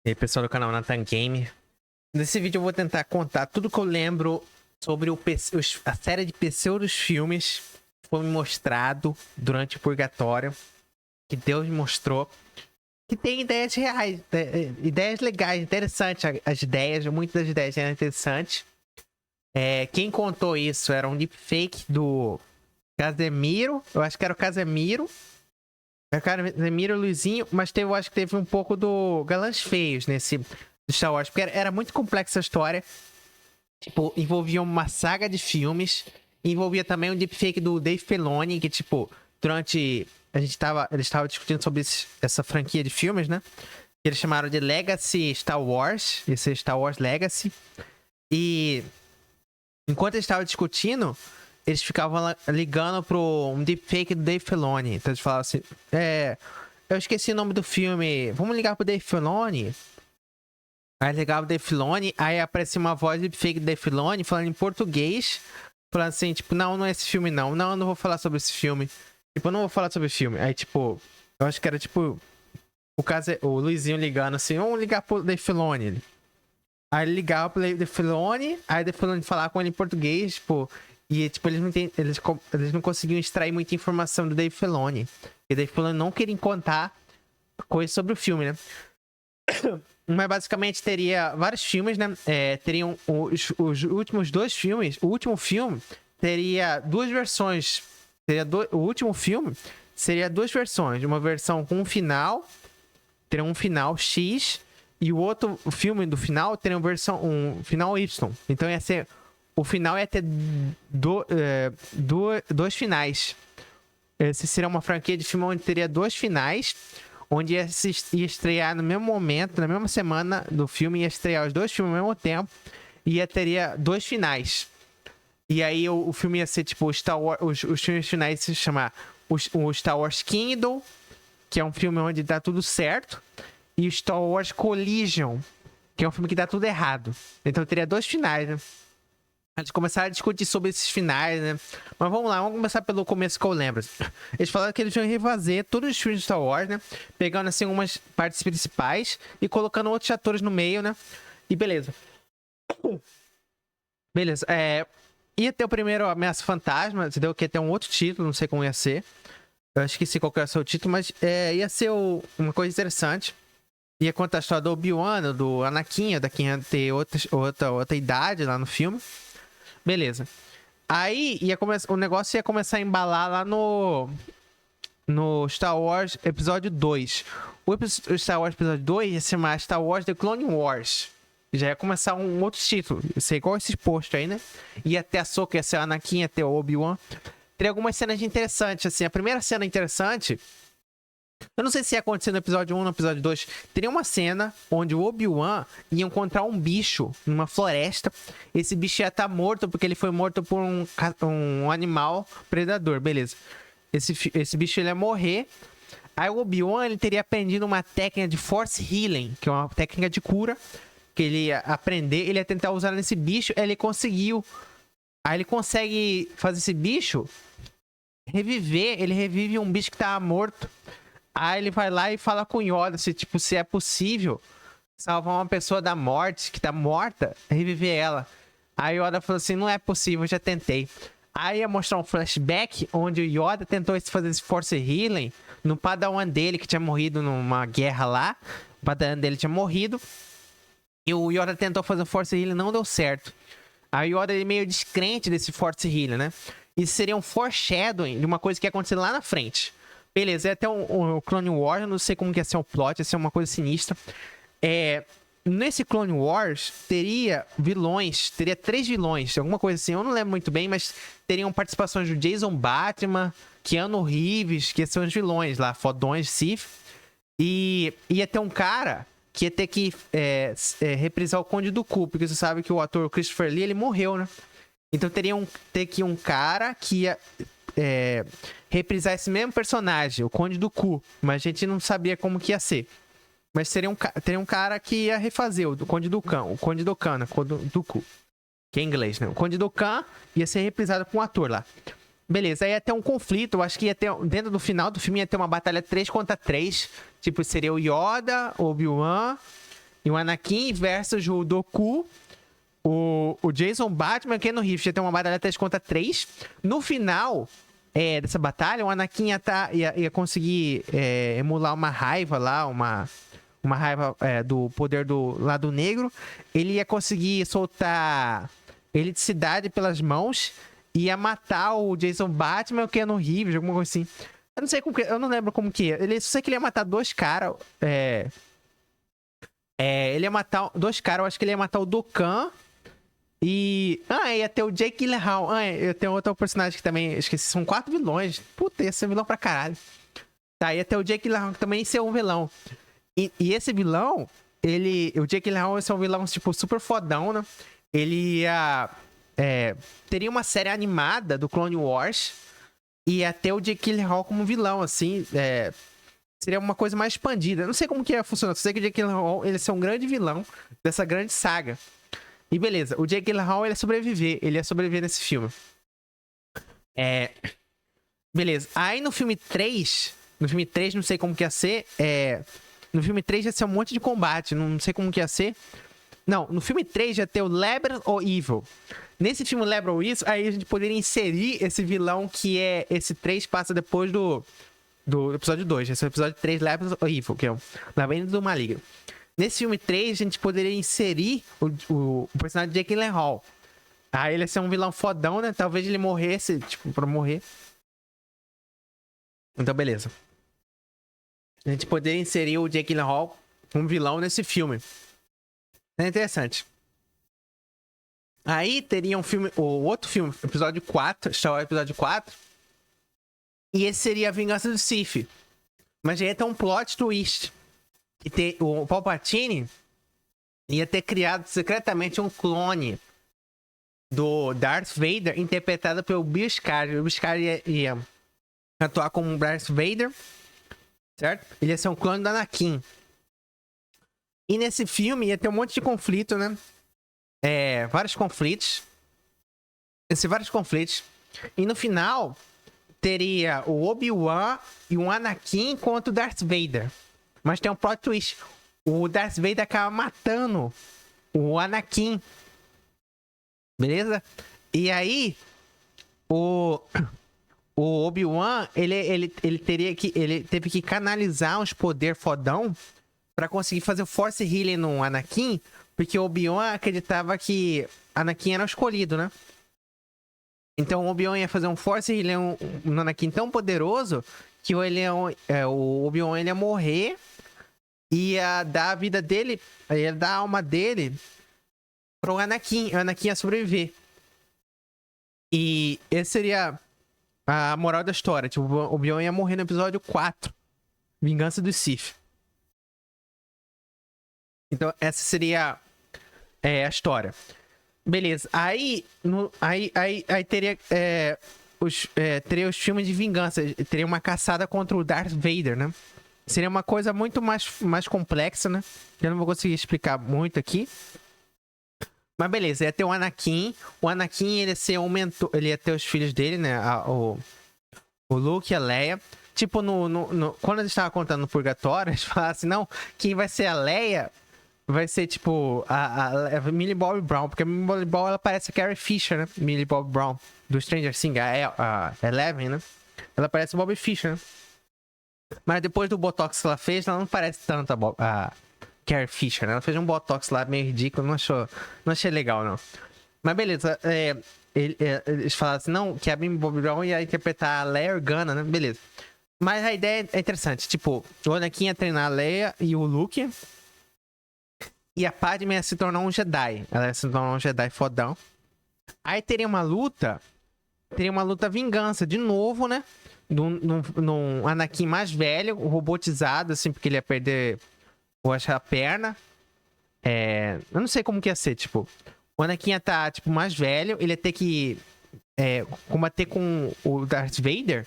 E aí, pessoal do canal Nathan Game. Nesse vídeo eu vou tentar contar tudo que eu lembro sobre a série de pseudos filmes que foi me mostrado durante o Purgatório, que Deus me mostrou, que tem ideias reais, ideias legais, interessantes. As ideias, muitas das ideias eram interessantes. Quem contou isso era um deepfake do Casemiro, eu acho que era o Casemiro. É o Casemiro, Luizinho, mas eu acho que teve um pouco do Galãs Feios nesse do Star Wars, porque era muito complexa a história. Tipo, envolvia uma saga de filmes, envolvia também um deepfake do Dave Filoni, que, tipo, durante... Eles estavam discutindo sobre essa franquia de filmes, né? Que eles chamaram de Legacy Star Wars, esse Star Wars Legacy. E enquanto eles estavam discutindo, eles ficavam ligando pro um deepfake do Dave Filoni. Então eles falavam assim, eu esqueci o nome do filme, vamos ligar pro Dave Filoni? Aí ligava o Dave Filoni, aí aparecia uma voz deepfake do Dave Filoni falando em português, falando assim, tipo, não é esse filme não, eu não vou falar sobre esse filme. Tipo, eu não vou falar sobre o filme. Aí, tipo, eu acho que era, tipo, o Luizinho ligando assim, vamos ligar pro Dave Filoni. Aí ele ligava pro Dave Filoni, aí o Dave Filoni falava com ele em português, tipo, e, tipo, eles não conseguiam extrair muita informação do Dave Filoni. E o Dave Filoni não queria contar coisas sobre o filme, né? Mas basicamente teria vários filmes, né? Teriam os últimos dois filmes. O último filme teria duas versões. O último filme seria duas versões. Uma versão com um final, teria um final X, e o outro filme do final teria um final Y. Então ia ser... O final ia ter dois finais. Esse seria uma franquia de filme onde teria dois finais, onde ia estrear no mesmo momento, na mesma semana do filme, ia estrear os dois filmes ao mesmo tempo, e teria dois finais. E aí o filme ia ser tipo Star Wars, os filmes finais se chamar o Star Wars Kingdom, que é um filme onde dá tudo certo, e o Star Wars Collision, que é um filme que dá tudo errado. Então teria dois finais, né? Eles começaram a discutir sobre esses finais, né? Mas vamos lá, vamos começar pelo começo que eu lembro. Eles falaram que eles iam refazer todos os filmes de Star Wars, né? Pegando, assim, umas partes principais e colocando outros atores no meio, né? E beleza. Beleza, ia ter o primeiro Ameaça Fantasma, entendeu? Que ia ter um outro título, não sei como ia ser. Eu esqueci qual que era o seu título, mas ia ser uma coisa interessante. Ia contar a história do Obi-Wan, do Anakin, daqui ia ter outra idade lá no filme. Beleza. Aí o negócio ia começar a embalar lá no Star Wars Episódio 2. O Star Wars Episódio 2 ia se chamar Star Wars The Clone Wars. Já ia começar um outro título. Ia ser igual esse post aí, né? Ia ter a Ahsoka, ia ser o Anakin, ia ter o Obi-Wan. Teria algumas cenas interessantes, assim. A primeira cena interessante... Eu não sei se ia acontecer no episódio 1 ou no episódio 2. Teria uma cena onde o Obi-Wan ia encontrar um bicho numa floresta. Esse bicho ia estar morto porque ele foi morto por um animal predador. Beleza. Esse bicho ele ia morrer. Aí o Obi-Wan ele teria aprendido uma técnica de Force Healing, que é uma técnica de cura. Que ele ia aprender. Ele ia tentar usar nesse bicho. Ele conseguiu. Aí ele consegue fazer esse bicho reviver. Ele revive um bicho que tava morto. Aí ele vai lá e fala com Yoda se é possível salvar uma pessoa da morte, que tá morta, reviver ela. Aí Yoda falou assim, não é possível, eu já tentei. Aí ia mostrar um flashback onde o Yoda tentou fazer esse Force Healing no Padawan dele, que tinha morrido numa guerra lá. O Padawan dele tinha morrido. E o Yoda tentou fazer o Force Healing, não deu certo. Aí o Yoda é meio descrente desse Force Healing, né? Isso seria um foreshadowing de uma coisa que ia acontecer lá na frente. Beleza, até o Clone Wars, eu não sei como que ia ser o plot, ia ser uma coisa sinistra. Nesse Clone Wars, teria vilões, teria 3 vilões, alguma coisa assim, eu não lembro muito bem, mas teriam participações do Jason Bateman, Keanu Reeves, que são os vilões lá, fodões, Sith. E ia ter um cara que ia ter que reprisar o Conde Dooku, porque você sabe que o ator Christopher Lee, ele morreu, né? Então ter que um cara que ia... reprisar esse mesmo personagem, o Conde Dooku, mas a gente não sabia como que ia ser. Mas teria um cara que ia refazer o Conde Dooku, o Conde Dooku, que é em inglês, né? O Conde Dooku ia ser reprisado com um ator lá. Beleza, aí ia ter um conflito, eu acho que ia ter, dentro do final do filme ia ter uma batalha 3 contra 3, tipo, seria o Yoda, o Obi-Wan E o Anakin versus o Dooku, o Jason Batman, Keanu Reeves. Ia ter uma batalha 3 contra 3. No final dessa batalha, o Anakin ia conseguir emular uma raiva lá, uma raiva do poder do lado negro. Ele ia conseguir soltar eletricidade pelas mãos. Ia matar o Jason Batman ou o Keanu Reeves, alguma coisa assim. Eu não sei como que... Eu não lembro como que é. Eu sei que ele ia matar 2 caras. Ele ia matar 2 caras. Eu acho que ele ia matar o Dokkan. E... ia ter o Jake Gyllenhaal. Eu tenho outro personagem que também... Esqueci, são 4 vilões. Puta, ia ser vilão pra caralho. Tá, ia ter o Jake Gyllenhaal que também ia ser um vilão. E esse vilão... O Jake Gyllenhaal ia ser um vilão, tipo, super fodão, né? Ele ia... teria uma série animada do Clone Wars. E ia ter o Jake Gyllenhaal como vilão, assim. Seria uma coisa mais expandida. Eu não sei como que ia funcionar. Só sei que o Jake Gyllenhaal, ele ia ser um grande vilão dessa grande saga. E beleza, o Jake Gyllenhaal, ele ia sobreviver. Ele ia sobreviver nesse filme. Beleza. Aí no filme 3... No filme 3, não sei como que ia ser. No filme 3 ia ser um monte de combate. Não sei como que ia ser. Não, no filme 3 ia ter o Labyrinth of Evil. Nesse filme Labyrinth of Evil, aí a gente poderia inserir esse vilão que é... Esse 3 passa depois do episódio 2. Esse é o episódio 3, Labyrinth of Evil, que é o Labyrinth do Maligno. Nesse filme 3, a gente poderia inserir o personagem de Jake Gyllenhaal. Aí ele ia ser um vilão fodão, né? Talvez ele morresse, tipo, pra morrer. Então, beleza. A gente poderia inserir o Jake Gyllenhaal como vilão nesse filme. É interessante. Aí teria o outro filme, episódio 4, Star Wars episódio 4. E esse seria a Vingança do Sith. Mas já ia ter um plot twist. O Palpatine ia ter criado secretamente um clone do Darth Vader, interpretado pelo Bill Skarsgård. O Bill Skarsgård ia atuar como Darth Vader, certo? Ele ia ser um clone do Anakin. E nesse filme ia ter um monte de conflito, né? Vários conflitos. Vários conflitos. E no final, teria o Obi-Wan e o Anakin contra o Darth Vader. Mas tem um plot twist. O Darth Vader acaba matando o Anakin. Beleza? E aí, o Obi-Wan, ele teve que canalizar uns poder fodão pra conseguir fazer o Force Healing no Anakin, porque o Obi-Wan acreditava que Anakin era o escolhido, né? Então o Obi-Wan ia fazer um Force Healing no Anakin tão poderoso que o Obi-Wan ia morrer, ia dar a vida dele, ia dar a alma dele pro Anakin. O Anakin ia sobreviver. E esse seria a moral da história. Tipo, o Obi-Wan ia morrer no episódio 4, Vingança do Sith. Então, essa seria a história. Beleza. Aí teria teria os filmes de vingança. Teria uma caçada contra o Darth Vader, né? Seria uma coisa muito mais complexa, né? Eu não vou conseguir explicar muito aqui. Mas beleza, ia ter o Anakin. O Anakin, ele ia ser um mentor. Ele ia ter os filhos dele, né? O Luke e a Leia. Tipo, quando eles estavam contando no Purgatório, eles falaram assim, não, quem vai ser a Leia vai ser, tipo, a Millie Bobby Brown. Porque a Millie Bobby Brown, ela parece a Carrie Fisher, né? Millie Bobby Brown, do Stranger Things, a Eleven, né? Ela parece o Bobby Fischer, né? Mas depois do Botox que ela fez, ela não parece tanto a Carrie Fisher, né? Ela fez um Botox lá meio ridículo, não achei legal, não. Mas beleza, eles falaram assim, não, que a Millie Bobby Brown ia interpretar a Leia Organa, né? Beleza. Mas a ideia é interessante, tipo, o Anakin ia treinar a Leia e o Luke, e a Padme ia se tornar um Jedi. Ela ia se tornar um Jedi fodão. Aí teria uma luta vingança, de novo, né? Num Anakin mais velho, robotizado, assim, porque ele ia perder, eu acho, a perna. Eu não sei como que ia ser, tipo... O Anakin ia estar, tipo, mais velho, ele ia ter que combater com o Darth Vader.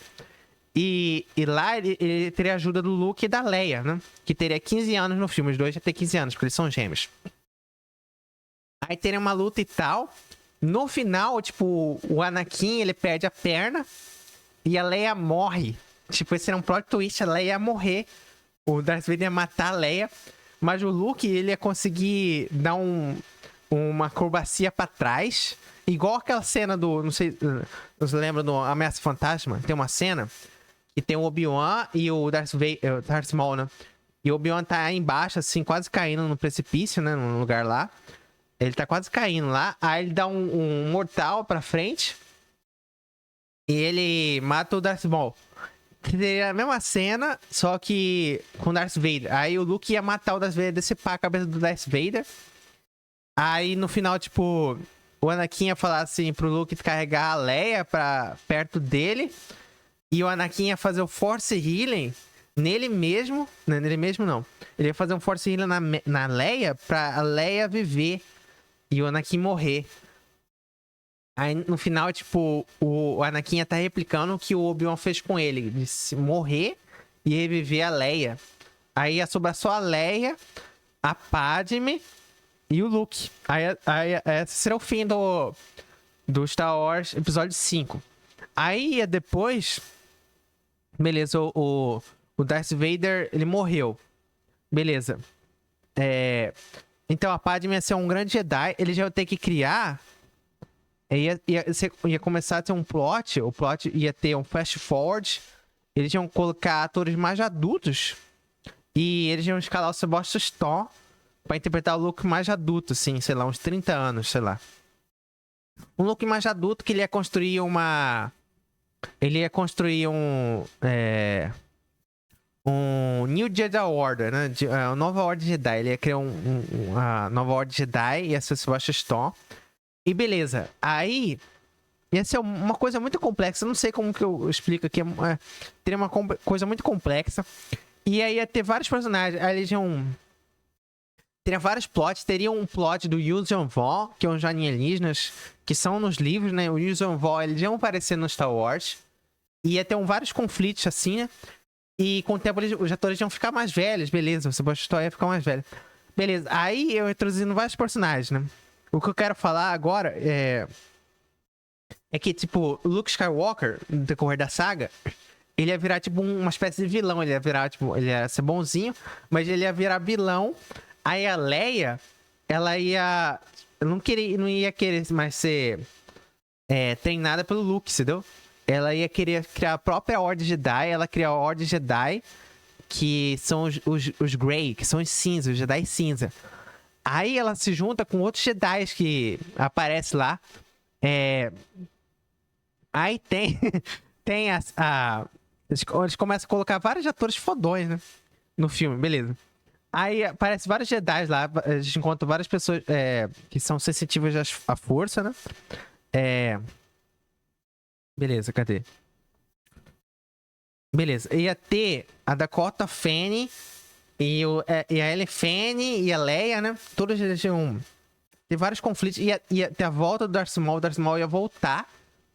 E lá ele teria a ajuda do Luke e da Leia, né? Que teria 15 anos no filme. Os dois iam ter 15 anos, porque eles são gêmeos. Aí teria uma luta e tal. No final, tipo, o Anakin, ele perde a perna. E a Leia morre. Tipo, esse era um plot twist. A Leia ia morrer. O Darth Vader ia matar a Leia. Mas o Luke, ele ia conseguir dar uma acrobacia pra trás. Igual aquela cena do... Não sei... Você lembra do Ameaça Fantasma? Tem uma cena que tem o Obi-Wan e o Darth Maul, né? E o Obi-Wan tá aí embaixo, assim, quase caindo no precipício, né? Num lugar lá. Ele tá quase caindo lá. Aí ele dá um mortal pra frente. E ele mata o Darth Maul. Seria a mesma cena, só que com o Darth Vader. Aí o Luke ia matar o Darth Vader, decepar a cabeça do Darth Vader. Aí no final, tipo, o Anakin ia falar assim pro Luke carregar a Leia pra perto dele. E o Anakin ia fazer o Force Healing nele mesmo. Não, nele mesmo não. Ele ia fazer um Force Healing na Leia pra a Leia viver. E o Anakin morrer. Aí no final, tipo, o Anakin ia estar replicando o que o Obi-Wan fez com ele. De se morrer e reviver a Leia. Aí ia sobrar só a Leia, a Padme e o Luke. Aí esse seria o fim do Star Wars Episódio 5. Aí ia depois... Beleza, o Darth Vader, ele morreu. Beleza. Então a Padme ia ser um grande Jedi. Ele já ia ter que criar... Ia começar a ter um plot. O plot ia ter um fast forward. Eles iam colocar atores mais adultos. E eles iam escalar o Sebastian Stan pra interpretar o Luke mais adulto, assim, sei lá, uns 30 anos, sei lá. Um Luke mais adulto que ele ia construir uma... Ele ia construir um New Jedi Order, né? Uma nova Ordem Jedi. Ele ia criar uma nova Ordem Jedi. Ia ser o Sebastian Stan. E beleza, aí ia ser uma coisa muito complexa. Eu não sei como que eu explico aqui. Teria uma coisa muito complexa. E aí ia ter vários personagens. Aí eles iam... Teria vários plots. Teria um plot do Yuuzhan Vong, que é um alienígenas, que são nos livros, né? O Yuuzhan Vong, eles iam aparecer no Star Wars. E ia ter vários conflitos assim, né? E com o tempo os atores iam ficar mais velhos, beleza. O Sebastian Stan ia ficar mais velho. Beleza, aí eu introduzindo vários personagens, né? O que eu quero falar agora é que, tipo, o Luke Skywalker, no decorrer da saga, ele ia virar, tipo, uma espécie de vilão. Ele ia virar, tipo, ele ia ser bonzinho, mas ele ia virar vilão. Aí a Leia, ela ia... não ia querer mais ser treinada pelo Luke, entendeu? Ela ia querer criar a própria Ordem Jedi. Ela criou a Ordem Jedi, que são os Grey, que são os cinza, os Jedi cinza. Aí ela se junta com outros Jedi que aparecem lá. Aí tem eles começam a colocar vários atores fodões, né? No filme, beleza. Aí aparece vários Jedi lá. A gente encontra várias pessoas que são sensitivas à força, né? Beleza, cadê? Beleza. Ia ter a Dakota Fanning e a Ellie Fanning e a Leia, né? Todos eles iam ter vários conflitos. Ia ter a volta do Darth Maul. O Darth Maul ia voltar.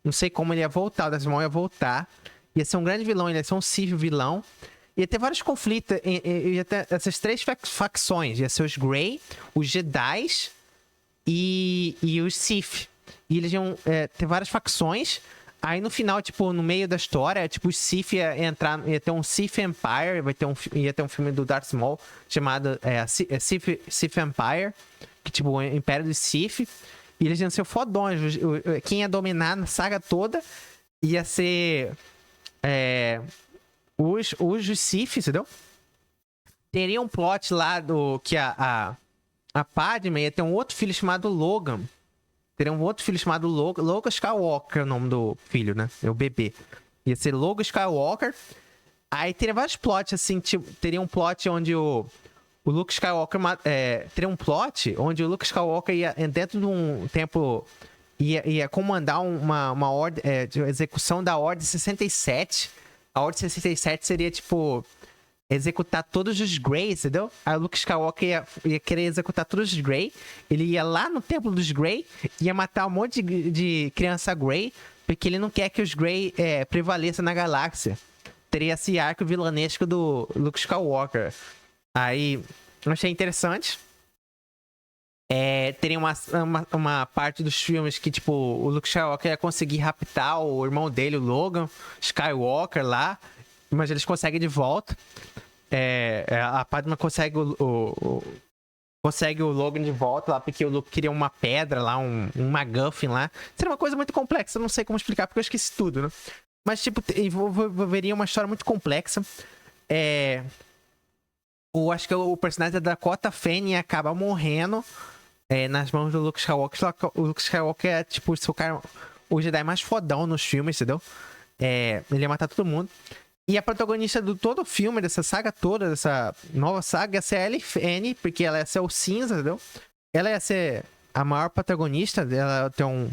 Não sei como ele ia voltar. O Darth Maul ia voltar. Ia ser um grande vilão. Ele ia ser um Sith vilão. Ia ter vários conflitos. Ia ter essas três facções. Ia ser os Grey, os Jedi e os Sith. E eles iam ter várias facções. Aí no final, tipo, no meio da história, tipo, o Sith ia ter um Sith Empire, ia ter um filme do Darth Maul chamado Sith Empire, que tipo, o Império dos Sith, e eles iam ser fodões. Quem ia dominar na saga toda ia ser os Sith, entendeu? Teria um plot lá do que a Padme ia ter um outro filho chamado Logan. Teria um outro filho chamado Logan Skywalker, é o nome do filho, né? É o bebê. Ia ser Logan Skywalker. Aí teria vários plots, assim, tipo, teria um plot onde o Luke Skywalker... teria um plot onde o Luke Skywalker ia, dentro de um tempo, ia comandar uma ordem, de execução da Ordem 67. A Ordem 67 seria, tipo... executar todos os Grey, entendeu? Aí o Luke Skywalker ia querer executar todos os Grey. Ele ia lá no templo dos Grey, ia matar um monte de criança Grey, porque ele não quer que os Grey prevaleçam na galáxia. Teria esse arco vilanesco do Luke Skywalker. Aí, eu achei interessante. Teria uma parte dos filmes que, tipo, o Luke Skywalker ia conseguir raptar o irmão dele, o Logan Skywalker, lá. Mas eles conseguem de volta. A Padma consegue consegue o Logan de volta lá, porque o Luke queria uma pedra lá, um MacGuffin lá. Seria uma coisa muito complexa, eu não sei como explicar, porque eu esqueci tudo, né? Mas, tipo, envolveria uma história muito complexa. Acho que o personagem da Dakota Fanning acaba morrendo nas mãos do Luke Skywalker. O Luke Skywalker é, tipo, o Jedi mais fodão nos filmes, entendeu? Ele ia matar todo mundo. E a protagonista de todo o filme, dessa saga toda, dessa nova saga, ia ser a Ellie Fanning, porque ela ia ser o cinza, entendeu? Ela ia ser a maior protagonista. Ela tem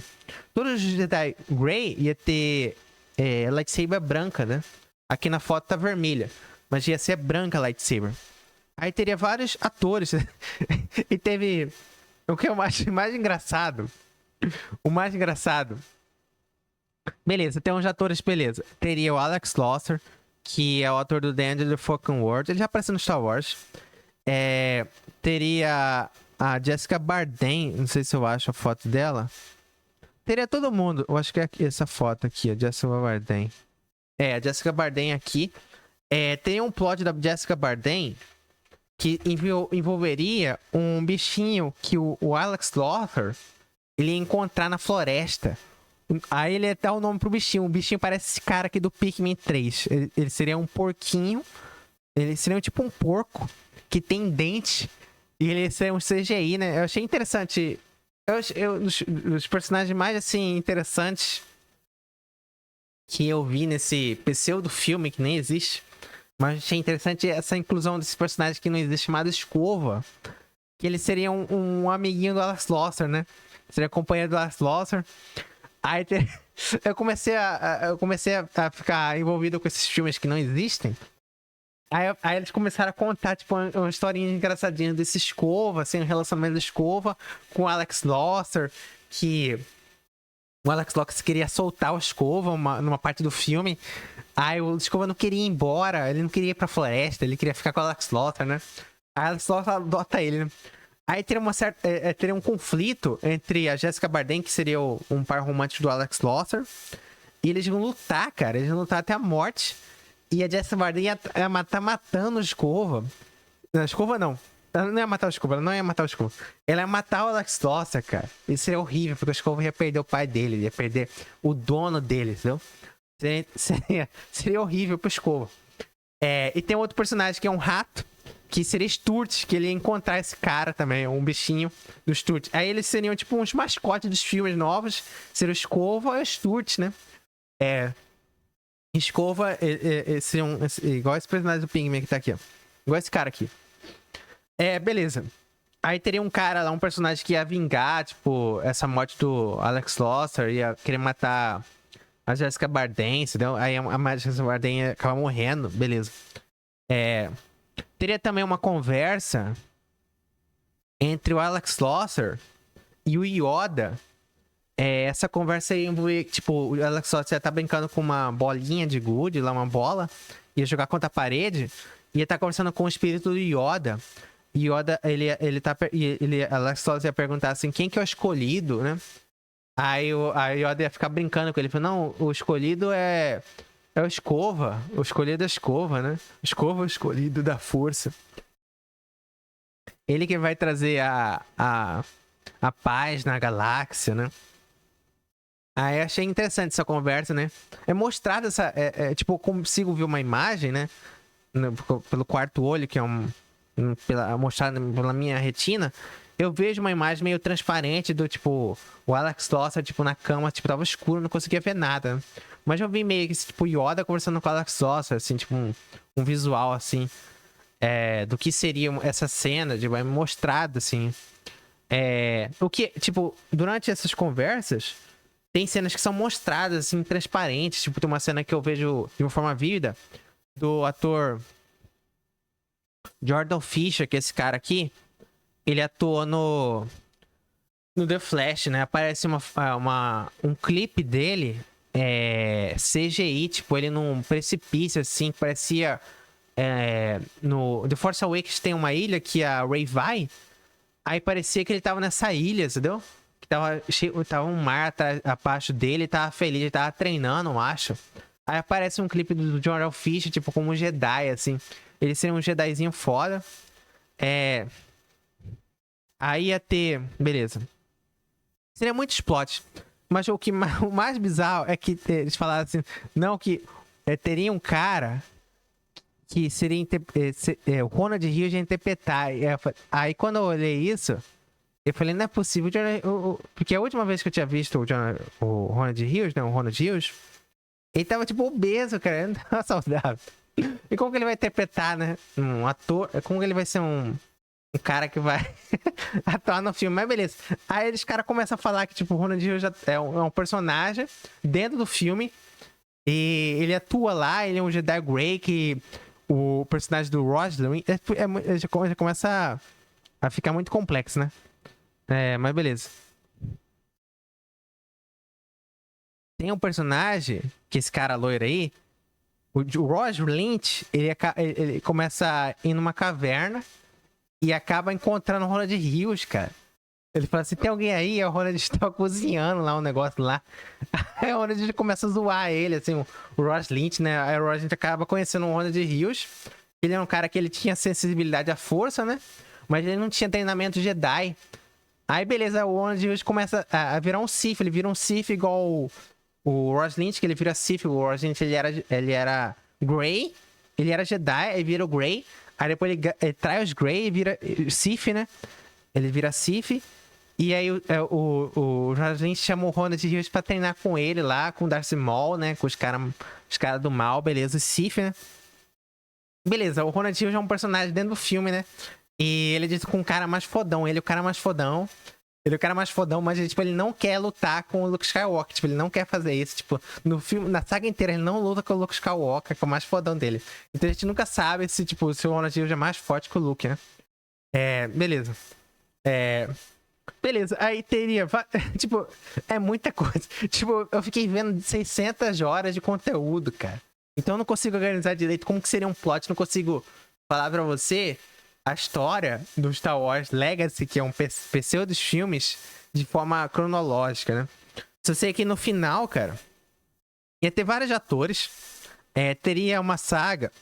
todos os Jedi Grey ia ter lightsaber branca, né? Aqui na foto tá vermelha, mas ia ser branca a lightsaber. Aí teria vários atores. E teve... O que eu acho mais engraçado... O mais engraçado... Beleza, tem uns atores, beleza. Teria o Alex Lawler, que é o ator do The End of the Fucking World. Ele já apareceu no Star Wars. Teria a Jessica Bardem. Não sei se eu acho a foto dela. Teria todo mundo. Eu acho que é essa foto aqui, a Jessica Bardem. A Jessica Bardem aqui. Teria um plot da Jessica Bardem que envolveria um bichinho que o Alex Lawler ele ia encontrar na floresta. Aí ele dá o nome pro bichinho. O bichinho parece esse cara aqui do Pikmin 3. Ele seria um porquinho. Ele seria tipo um porco que tem dente. E ele seria um CGI, né? Eu achei interessante. Os personagens mais, assim, interessantes que eu vi nesse pseudo filme que nem existe. Mas achei interessante essa inclusão desse personagem que não existe, chamado Escova. Que ele seria um amiguinho do Alex Lawler, né? Seria companheiro do Alex Lawler. Aí eu comecei a ficar envolvido com esses filmes que não existem. Aí eles começaram a contar, tipo, uma historinha engraçadinha desse Escova, assim, um relacionamento do Escova com o Alex Lawler, que o Alex Lawler queria soltar o Escova numa parte do filme. Aí o Escova não queria ir embora, ele não queria ir pra floresta, ele queria ficar com o Alex Lawler, né? Aí o Alex Lawler adota ele, né? Aí teria teria um conflito entre a Jessica Bardem, que seria um par romântico do Alex Lawler, e eles vão lutar, cara. Eles vão lutar até a morte. E a Jessica Bardem ia tá matando o Escova. Não, Escova não. Ela não ia matar o Escova, ela não ia matar o Escova. Ela ia matar o Alex Lawler, cara. Isso seria horrível, porque o Escova ia perder o pai dele, ia perder o dono dele, entendeu? Seria horrível pro Escova. E tem outro personagem que é um rato, que seria Sturt, que ele ia encontrar esse cara também, um bichinho do Sturt. Aí eles seriam tipo uns mascotes dos filmes novos. Seria o Escova e o Sturt, né? Escova seria igual esse personagem do Pigman que tá aqui, ó. Igual esse cara aqui. Beleza. Aí teria um cara lá, um personagem que ia vingar, tipo, essa morte do Alex Lawler, ia querer matar a Jessica Bardem, entendeu? Aí a Jessica Bardem ia acabar morrendo, beleza. Teria também uma conversa entre o Alex Lawler e o Yoda. Essa conversa ia envolver, tipo, o Alex Lawler ia tá brincando com uma bolinha de gude, lá uma bola, ia jogar contra a parede, ia estar conversando com o espírito do Yoda. Yoda, Alex Lawler ia perguntar assim, quem que é o escolhido, né? Aí o Yoda ia ficar brincando com ele, falou, não, o escolhido é o Escova. O escolhido é Escova, né? Escova é o escolhido da força. Ele que vai trazer a paz na galáxia, né? Aí achei interessante essa conversa, né? É mostrada essa... tipo, eu consigo ver uma imagem, né? Pelo quarto olho, que é mostrada pela minha retina. Eu vejo uma imagem meio transparente do, tipo... O Alex Lawler, tipo, na cama, tipo, tava escuro, não conseguia ver nada, né? Mas eu vi meio que, tipo, Yoda conversando com o Alex Lawler, assim, tipo, um visual, assim, do que seria essa cena, tipo, mostrado, assim. O que, tipo, durante essas conversas, tem cenas que são mostradas, assim, transparentes. Tipo, tem uma cena que eu vejo de uma forma vívida do ator Jordan Fisher, que é esse cara aqui. Ele atuou no The Flash, né? Aparece um clipe dele, CGI, tipo, ele num precipício, assim, que parecia... no The Force Awakens tem uma ilha que a Rey vai, aí parecia que ele tava nessa ilha, entendeu? Que tava um mar abaixo dele, tava feliz, ele tava treinando, eu acho. Aí aparece um clipe do Jordan Fisher, tipo, como um Jedi, assim. Ele seria um Jedizinho foda. Aí ia ter... Beleza. Seria muito plot. Mas o mais bizarro é que eles falaram assim... Não, que teria um cara... Que seria... o Ronald Rios ia interpretar. Aí quando eu olhei isso... Eu falei, não é possível. Porque a última vez que eu tinha visto o Ronald Rios, né? O Ronald Rios... Ele tava, tipo, obeso, cara. Ele não tava saudável. E como que ele vai interpretar, né? Um ator... Como que ele vai ser um cara que vai atuar no filme? Mas beleza. Aí os caras começam a falar que, tipo, o Ronald Rios já é um personagem dentro do filme. E ele atua lá. Ele é um Jedi Grey que... O personagem do Roslin... já começa a ficar muito complexo, né? Mas beleza. Tem um personagem, que esse cara loiro aí, o Roger Lynch, ele começa a ir numa caverna e acaba encontrando o Ronald Rios, cara. Ele fala assim, tem alguém aí? O Ronald está cozinhando lá um negócio lá. Aí o Ronald começa a zoar ele, assim, o Roger Lynch, né? Aí o Roger Lynch acaba conhecendo o Ronald Rios. Ele é um cara que ele tinha sensibilidade à força, né? Mas ele não tinha treinamento Jedi. Aí beleza, o Ronald Rios começa a virar um Sith. Ele vira um Sith igual... O Roger Lynch, que ele vira Sith. O Roger Lynch, ele era Grey. Ele era Jedi, aí vira o Grey. Aí depois ele trai os Grey e vira Sith, né? Ele vira Sith. E aí o Roger Lynch chamou o Ronald Rios pra treinar com ele lá, com o Darth Maul, né? Com os cara do mal, beleza. O Sith, né? Beleza, o Ronald Rios é um personagem dentro do filme, né? E ele diz com um cara mais fodão. Ele é o cara mais fodão. Ele é o cara mais fodão, mas tipo, ele não quer lutar com o Luke Skywalker. Tipo, ele não quer fazer isso. Tipo, no filme, na saga inteira, ele não luta com o Luke Skywalker, que é o mais fodão dele. Então a gente nunca sabe se o Ronald Rios é mais forte que o Luke, né? Beleza. Beleza, aí teria... Tipo, é muita coisa. Tipo, eu fiquei vendo 600 horas de conteúdo, cara. Então eu não consigo organizar direito como que seria um plot. Não consigo falar pra você... a história do Star Wars Legacy, que é um PCO dos filmes, de forma cronológica, né? Só sei que no final, cara, ia ter vários atores, teria uma saga,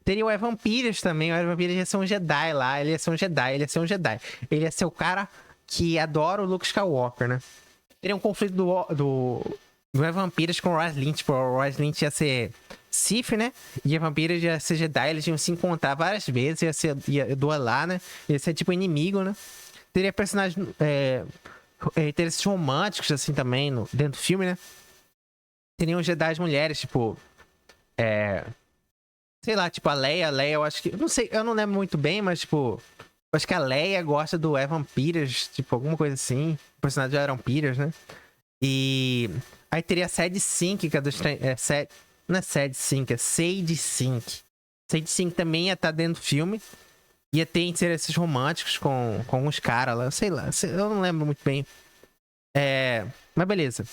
teria o Evan Peters também. O Evan Peters ia ser um Jedi lá, ele ia ser um Jedi. Ele ia ser o cara que adora o Luke Skywalker, né? Teria um conflito do Evan Peters com o Roger Lynch. Tipo, o Roger Lynch ia ser Sith, né? E a Vampira ia ser Jedi. Eles iam se encontrar várias vezes. Ia duelar, né? Ia ser tipo inimigo, né? Teria personagens... interesses românticos, assim, também dentro do filme, né? Teriam Jedi mulheres, tipo... sei lá, tipo a Leia. A Leia, eu acho que... Não sei, eu não lembro muito bem, mas, tipo... Eu acho que a Leia gosta do Evan Peters, tipo, alguma coisa assim. O personagem do Evan Peters, né? E... Aí teria a Sadie Sink, que é do... Não é Sadie Sink, é Sadie Sink. Sadie Sink também ia estar dentro do filme. Ia ter interesses românticos com uns caras lá. Sei lá, eu não lembro muito bem. Mas beleza.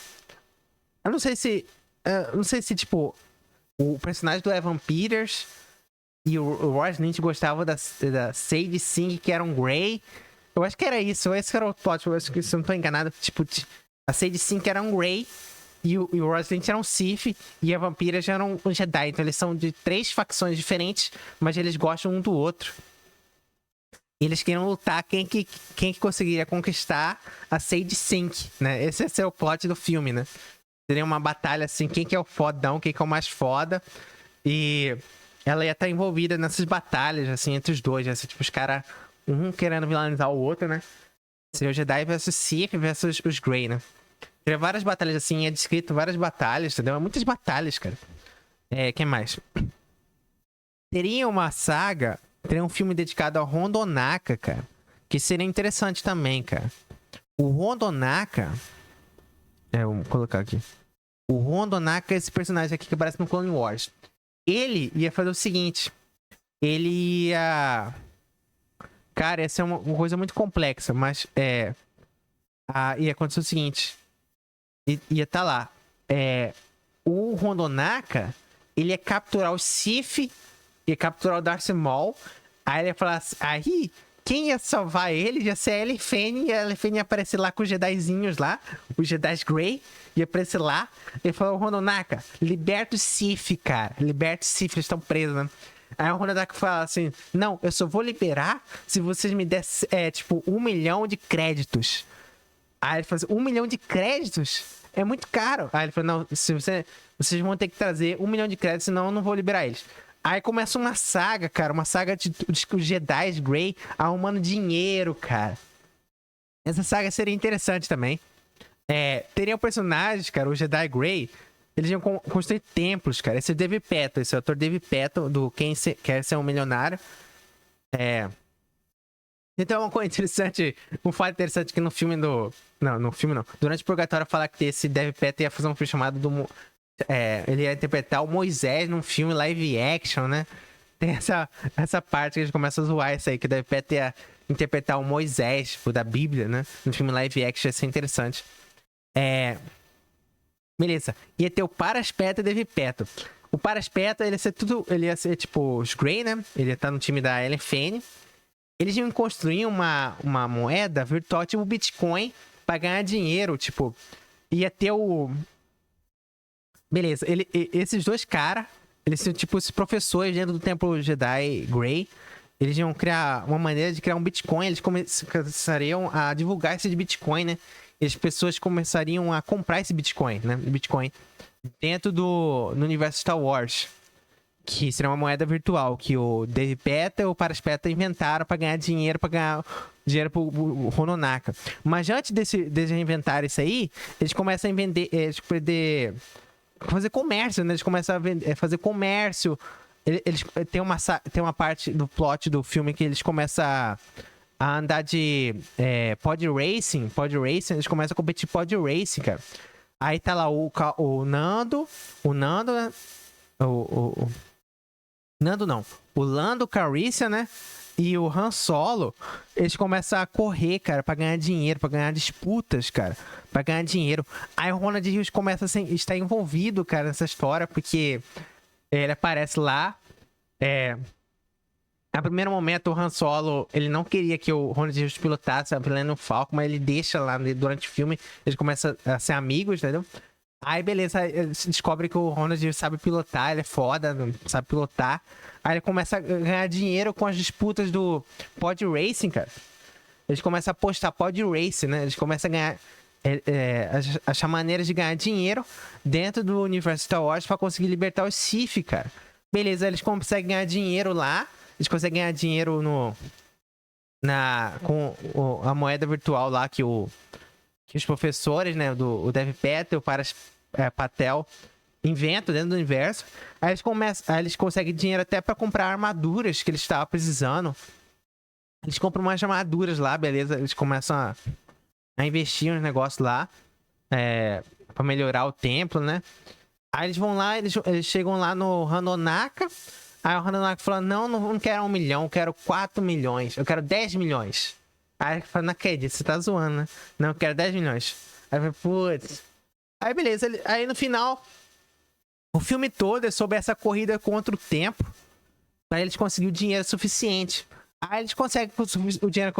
Eu não sei se... tipo... O personagem do Evan Peters e o Roger Lynch gostavam da Sadie Sink, que era um Grey. Eu acho que era isso. Esse era o plot. Eu acho que, se eu não tô enganado, tipo... A Sadie Sink era um Grey. E o Roger Lynch era um Sith. E a Vampira já era um Jedi. Então eles são de 3 facções diferentes, mas eles gostam um do outro. E eles queriam lutar quem que conseguiria conquistar a Sadie Sink, né? Esse ia ser o plot do filme, né? Seria uma batalha assim, quem que é o fodão, quem que é o mais foda. E ela ia estar envolvida nessas batalhas, assim, entre os dois. Assim, tipo, os caras, um querendo vilanizar o outro, né? Seria o Jedi versus Sith versus os Grey, né? Teria várias batalhas assim, é descrito várias batalhas, entendeu? Muitas batalhas, cara. Quem mais? Teria uma saga, teria um filme dedicado ao Rondonaka, cara. Que seria interessante também, cara. O Rondonaka... vou colocar aqui. O Rondonaka é esse personagem aqui que aparece no Clone Wars. Ele ia fazer o seguinte. Ele ia... Cara, essa é uma coisa muito complexa, mas ia acontecer o seguinte. Ia estar lá. O Rondonaka, ele ia capturar o Sith, ia capturar o Darth Maul. Aí ele ia falar assim, aí quem ia salvar ele ia ser a Ellie Fane. E a Ellie Fane ia aparecer lá com os Jedizinhos lá, os Jedi Grey, ia aparecer lá. Ele falou, Rondonaka, liberta o Sith, cara. Liberta o Sith, eles estão presos, né? Aí o Hononak fala assim, não, eu só vou liberar se vocês me der, tipo, 1 milhão de créditos. Aí ele fala assim, 1 milhão de créditos? É muito caro. Aí ele fala, não, vocês vão ter que trazer 1 milhão de créditos, senão eu não vou liberar eles. Aí começa uma saga, cara, uma saga de os Jedi Grey arrumando dinheiro, cara. Essa saga seria interessante também. Teriam personagens, cara, o Jedi Grey, eles iam construir templos, cara. Esse é o Dave Petto, esse é o ator Dave Petto, do Quem Quer Ser um Milionário. Então, uma coisa interessante, um fato interessante que no filme do... Não, no filme não. Durante o Purgatório fala que esse Dave Petto ia fazer um filme chamado do... ele ia interpretar o Moisés num filme live action, né? Tem essa parte que a gente começa a zoar isso aí, que o Dave Petto ia interpretar o Moisés, tipo, da Bíblia, né? No filme live action, ia ser interessante. Beleza. Ia ter o Paraspeta e Dave Petto. O Paraspeta, ele ia ser tipo os Grey, né? Ele ia estar no time da Ellen Fanning. Eles iam construir uma moeda virtual, tipo Bitcoin, pra ganhar dinheiro, tipo... Ia ter o... Beleza, esses dois caras, eles são tipo os professores dentro do Templo Jedi Grey. Eles iam criar uma maneira de criar um Bitcoin. Eles começariam a divulgar esse de Bitcoin, né? E as pessoas começariam a comprar esse Bitcoin, né? Bitcoin dentro no universo Star Wars. Que seria uma moeda virtual que o Dave Petto e o Paraspeta inventaram para ganhar dinheiro pro Hononaka. Mas antes de inventar isso aí, eles começam a vender, fazer comércio, né? Eles começam a fazer comércio. Eles tem uma parte do plot do filme que eles começam a andar de pod racing, eles começam a competir pod racing, cara. Aí tá lá o Nando, né? O Lando Calrissian, né? E o Han Solo, eles começam a correr, cara, pra ganhar dinheiro, pra ganhar disputas, cara, pra ganhar dinheiro. Aí o Ronald Rios começa a estar envolvido, cara, nessa história, porque ele aparece lá. A primeiro momento, o Han Solo, ele não queria que o Ronald Rios pilotasse a Millennium Falcon, mas ele deixa lá durante o filme, eles começam a ser amigos, entendeu? Aí, beleza, se descobre que o Ronald sabe pilotar, ele é foda, sabe pilotar. Aí ele começa a ganhar dinheiro com as disputas do Pod Racing, cara. Eles começam a apostar Pod Racing, né? Eles começam a ganhar... achar maneiras de ganhar dinheiro dentro do universo Star Wars pra conseguir libertar os Sith, cara. Beleza, eles conseguem ganhar dinheiro lá. Eles conseguem ganhar dinheiro com a moeda virtual lá que os professores, né, o Dave Petto e o Patel inventam dentro do universo. Aí eles conseguem dinheiro até pra comprar armaduras que eles estavam precisando. Eles compram umas armaduras lá, beleza? Eles começam a investir nos negócios lá pra melhorar o templo, né? Aí eles vão lá, eles chegam lá no Randonaka. Aí o Randonaka fala, não quero 1 milhão, eu quero 4 milhões. Eu quero 10 milhões. Aí ele fala, não acredito, você tá zoando, né? Não, eu quero 10 milhões. Aí eu falei, putz. Aí beleza, aí no final, o filme todo é sobre essa corrida contra o tempo. Pra eles conseguirem o dinheiro suficiente. Aí eles conseguem o dinheiro,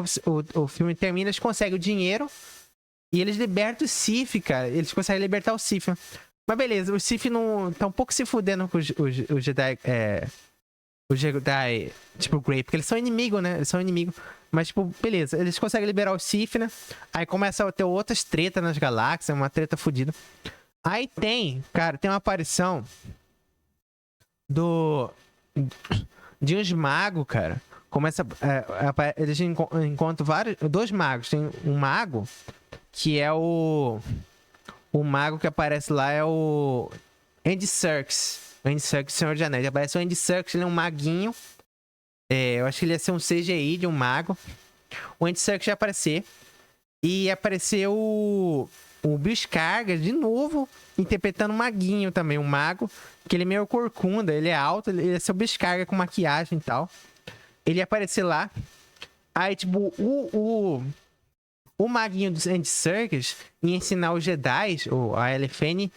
o filme termina, eles conseguem o dinheiro. E eles libertam o Sith, cara. Eles conseguem libertar o Sith. Mas beleza, o Sith não tá um pouco se fudendo com os Jedi. Os Jedi, tipo, Grey, porque eles são inimigos, né? Eles são inimigos. Mas, tipo, beleza, eles conseguem liberar o Sith, né? Aí começa a ter outras tretas nas galáxias, uma treta fodida. Aí tem uma aparição de uns magos, cara. Eles encontram dois magos. Tem um mago que é o mago que aparece lá é o Andy Serkis. O Andy Serkis, Senhor de Anéis. Aparece o Andy Serkis, ele é um maguinho. Eu acho que ele ia ser um CGI de um mago. O Andy Serkis ia aparecer. E apareceu o Bill Skarsgård de novo, interpretando um maguinho também, um mago. Que ele é meio corcunda, ele é alto, ele ia ser o Bill Skarsgård com maquiagem e tal. Ele ia aparecer lá. Aí, tipo, o maguinho do Andy Serkis ia ensinar os Jedi, a Elefane,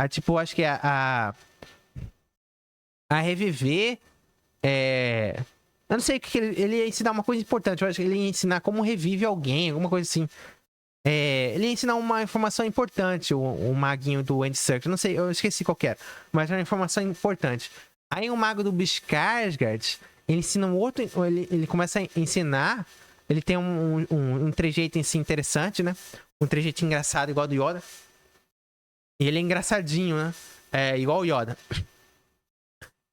tipo, acho que a reviver. Eu não sei o que ele ia ensinar uma coisa importante. Eu acho que ele ia ensinar como revive alguém, alguma coisa assim. Ele ia ensinar uma informação importante, o maguinho do Andy Serkis. Não sei, eu esqueci qual que era. Mas era uma informação importante. Aí o mago do Skarsgård, ele ensina um outro... Ele começa a ensinar... Ele tem um trejeito em si interessante, né? Um trejeito engraçado igual do Yoda. E ele é engraçadinho, né? É, igual o Yoda.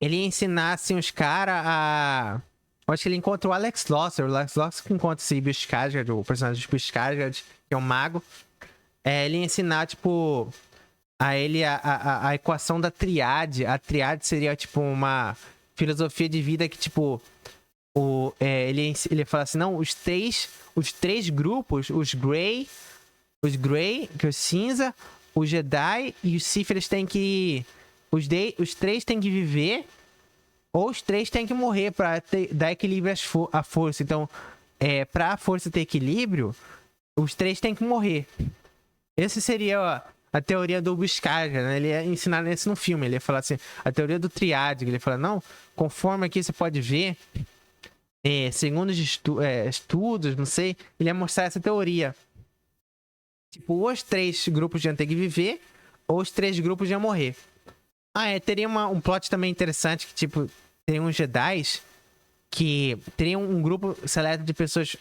Ele ia ensinar, assim, os caras a... Eu acho que ele encontra o Alex Losser. O Alex Losser que encontra esse Bill Skarsgård, o personagem do Skarsgård, que é um mago. Ele ia ensinar, tipo... A ele a equação da triade. A triade seria, tipo, uma filosofia de vida que, tipo... Ele fala assim, não, os três grupos, os Grey, que é o cinza, os Jedi e os Sith, eles têm que... Os três têm que viver, ou os três têm que morrer pra dar equilíbrio à força. Então, pra força ter equilíbrio, os três têm que morrer. Essa seria a teoria do Skarsgård, né? Ele ia ensinar isso no filme. Ele ia falar assim, a teoria do triade. Ele ia falar, não, conforme aqui você pode ver... segundo os estudos, não sei, ele ia mostrar essa teoria. Tipo, os três grupos iam ter que viver, ou os três grupos iam morrer. Teria um plot também interessante, que tipo, teria uns Jedis que teriam um grupo seleto de pessoas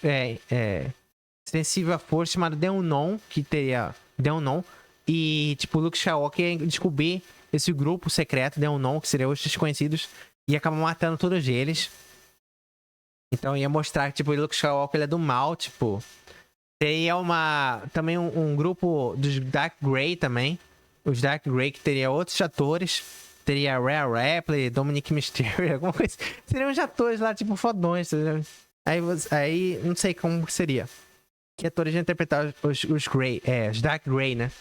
sensível à força, chamado Deonon, que teria Deonon, e tipo, Luke Skywalker ia descobrir esse grupo secreto, Deonon, que seriam os desconhecidos, e acaba matando todos eles. Então ia mostrar que, tipo, o Luke Skywalker ele é do mal, tipo... Teria também um grupo dos Dark Grey também. Os Dark Grey, que teria outros atores. Teria Rhea Ripley, Dominic Mysterio, alguma coisa. Seriam uns atores lá, tipo, fodões, entendeu? Aí não sei como seria. Que atores iam interpretar os Grey, os Dark Grey, né?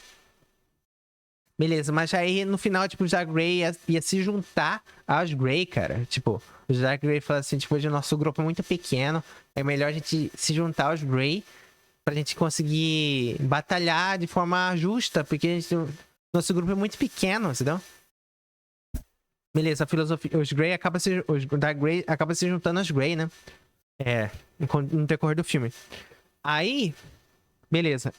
Beleza, mas aí no final, tipo, os Dark Grey ia se juntar aos Grey, cara. Tipo, os Dark Grey falam assim, tipo, hoje o nosso grupo é muito pequeno, é melhor a gente se juntar aos Grey pra gente conseguir batalhar de forma justa, porque nosso grupo é muito pequeno, entendeu? Beleza, a filosofia... Os Dark Grey acabam se juntando aos Grey, né? No decorrer do filme. Aí, beleza.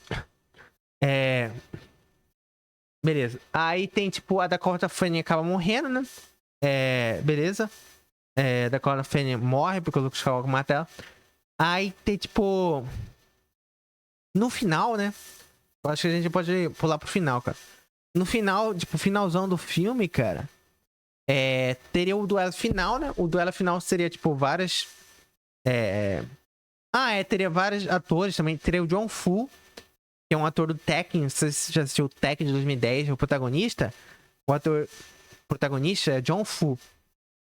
Beleza. Aí tem, tipo, a Dakota Fanning acaba morrendo, né? Beleza. A Dakota Fanning morre porque o Luke Skywalker mata ela. Aí tem, tipo... No final, né? Eu acho que a gente pode pular pro final, cara. No final, tipo, finalzão do filme, cara... teria o duelo final, né? O duelo final seria, tipo, várias... teria vários atores também. Teria o John Fu, que é um ator do Tekken. Não sei se você já assistiu o Tekken de 2010, o protagonista. O ator protagonista é John Fu.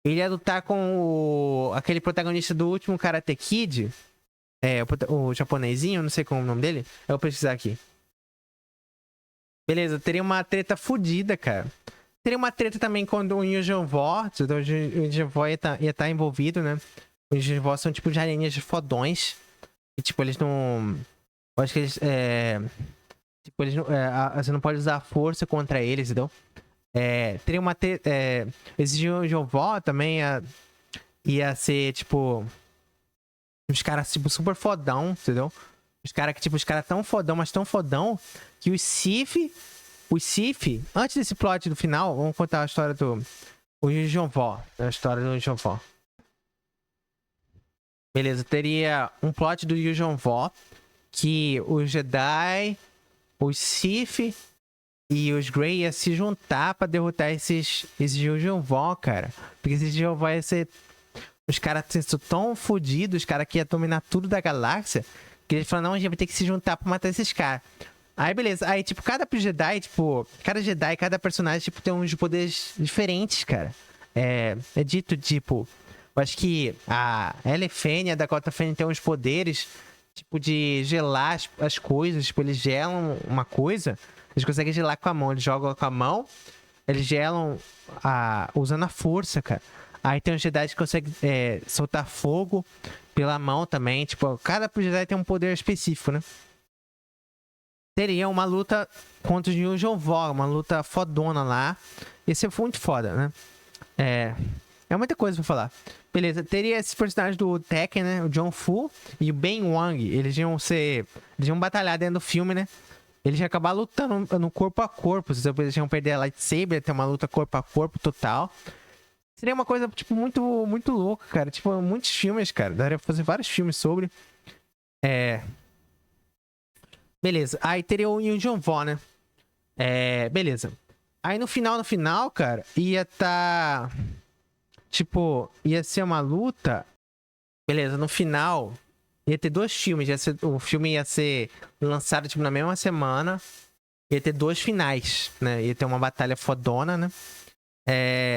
Ele ia lutar com aquele protagonista do último Karate Kid. O japonesinho, não sei qual é o nome dele. Eu vou pesquisar aqui. Beleza, teria uma treta fodida, cara. Teria uma treta também quando o Yuuzhan Vong. O Yuuzhan Vong ia estar envolvido, né? Os Yuuzhan Vong são tipo de alienígenas fodões. E tipo, eles não... Eu acho que eles... Tipo, eles não... você não pode usar a força contra eles, entendeu? Teria uma... Esse Yuuzhan Vong também ia ser, tipo... Os caras, tipo, super fodão, entendeu? Os caras tão fodão, mas tão fodão, que os Sith, antes desse plot do final, vamos contar a história do... O Yuuzhan Vong. A história do Yuuzhan Vong. Beleza, teria um plot do Yuuzhan Vong, que os Jedi, os Sith e os Grey iam se juntar pra derrotar esses Yuuzhan Vong, cara. Porque esses Yuuzhan Vong iam ser... Os caras são tão fodidos, os caras que iam dominar tudo da galáxia, que eles falaram, não, a gente vai ter que se juntar pra matar esses caras. Aí, beleza. Aí, tipo, cada Jedi, cada personagem, tipo, tem uns poderes diferentes, cara. É dito, tipo... Eu acho que a Ellie Fanning e a Dakota Fanning tem uns poderes, tipo, de gelar as coisas. Tipo, eles gelam uma coisa, eles conseguem gelar com a mão. Eles jogam com a mão, eles gelam usando a força, cara. Aí tem os Jedi que conseguem soltar fogo pela mão também. Tipo, cada Jedi tem um poder específico, né? Teria uma luta contra o Yuuzhan Vong, uma luta fodona lá. Esse foi muito foda, né? É muita coisa pra falar. Beleza, teria esses personagens do Tekken, né? O John Fu e o Ben Wang. Eles iam batalhar dentro do filme, né? Eles iam acabar lutando no corpo a corpo. Eles iam perder a lightsaber, ter uma luta corpo a corpo total. Seria uma coisa, tipo, muito, muito louca, cara. Tipo, muitos filmes, cara. Daria pra fazer vários filmes sobre. É. Beleza. Aí teria o Yoon Jong-won, né? Beleza. Aí no final, cara, ia tá. Tipo, ia ser uma luta. Beleza, no final. Ia ter dois filmes. O filme ia ser lançado, tipo, na mesma semana. Ia ter dois finais, né? Ia ter uma batalha fodona, né?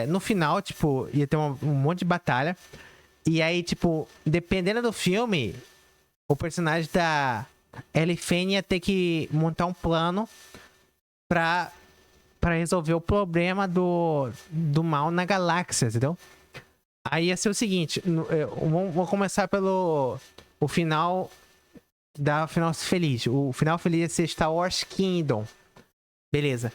No final, tipo, ia ter um monte de batalha. E aí, tipo, dependendo do filme, o personagem da Ellie Fanny ia ter que montar um plano pra resolver o problema do mal na galáxia, entendeu? Aí ia ser o seguinte, vou começar pelo o final da final feliz. O final feliz ia ser Star Wars Kingdom. Beleza.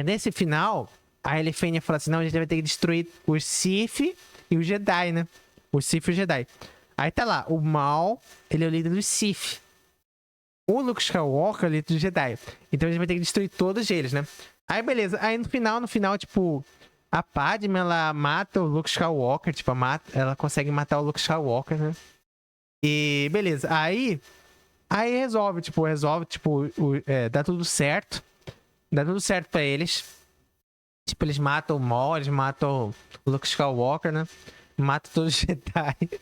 Nesse final, a Ellie Fanny fala assim, não, a gente vai ter que destruir os Sith e os Jedi, né? Os Sith e os Jedi. Aí tá lá, o mal, ele é o líder dos Sith. O Luke Skywalker é o líder dos Jedi. Então a gente vai ter que destruir todos eles, né? Aí beleza, aí no final, tipo, a Padme, ela mata o Luke Skywalker, tipo, ela consegue matar o Luke Skywalker, né? E beleza, aí resolve, tipo, dá tudo certo. Dá tudo certo pra eles. Tipo, eles matam o Maul, eles matam o Luke Skywalker, né? Matam todos os Jedi.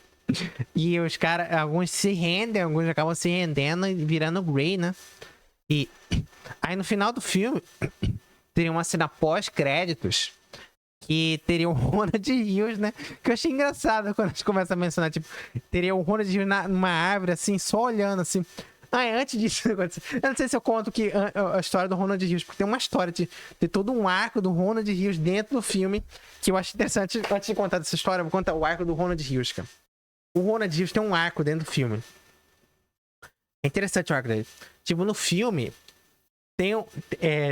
E os caras, alguns se rendem, alguns acabam se rendendo e virando Grey, né? E aí no final do filme, teria uma cena pós-créditos que teria o Ronald Rios, né? Que eu achei engraçado quando a gente começa a mencionar, tipo, teria o Ronald Rios numa árvore, assim, só olhando, assim. Antes disso, eu não sei se eu conto que a história do Ronald Rios, porque tem uma história de todo um arco do Ronald Rios dentro do filme, que eu acho interessante. Antes de contar dessa história, eu vou contar o arco do Ronald Rios, cara. O Ronald Rios tem um arco dentro do filme. É interessante o arco dele. Tipo, no filme,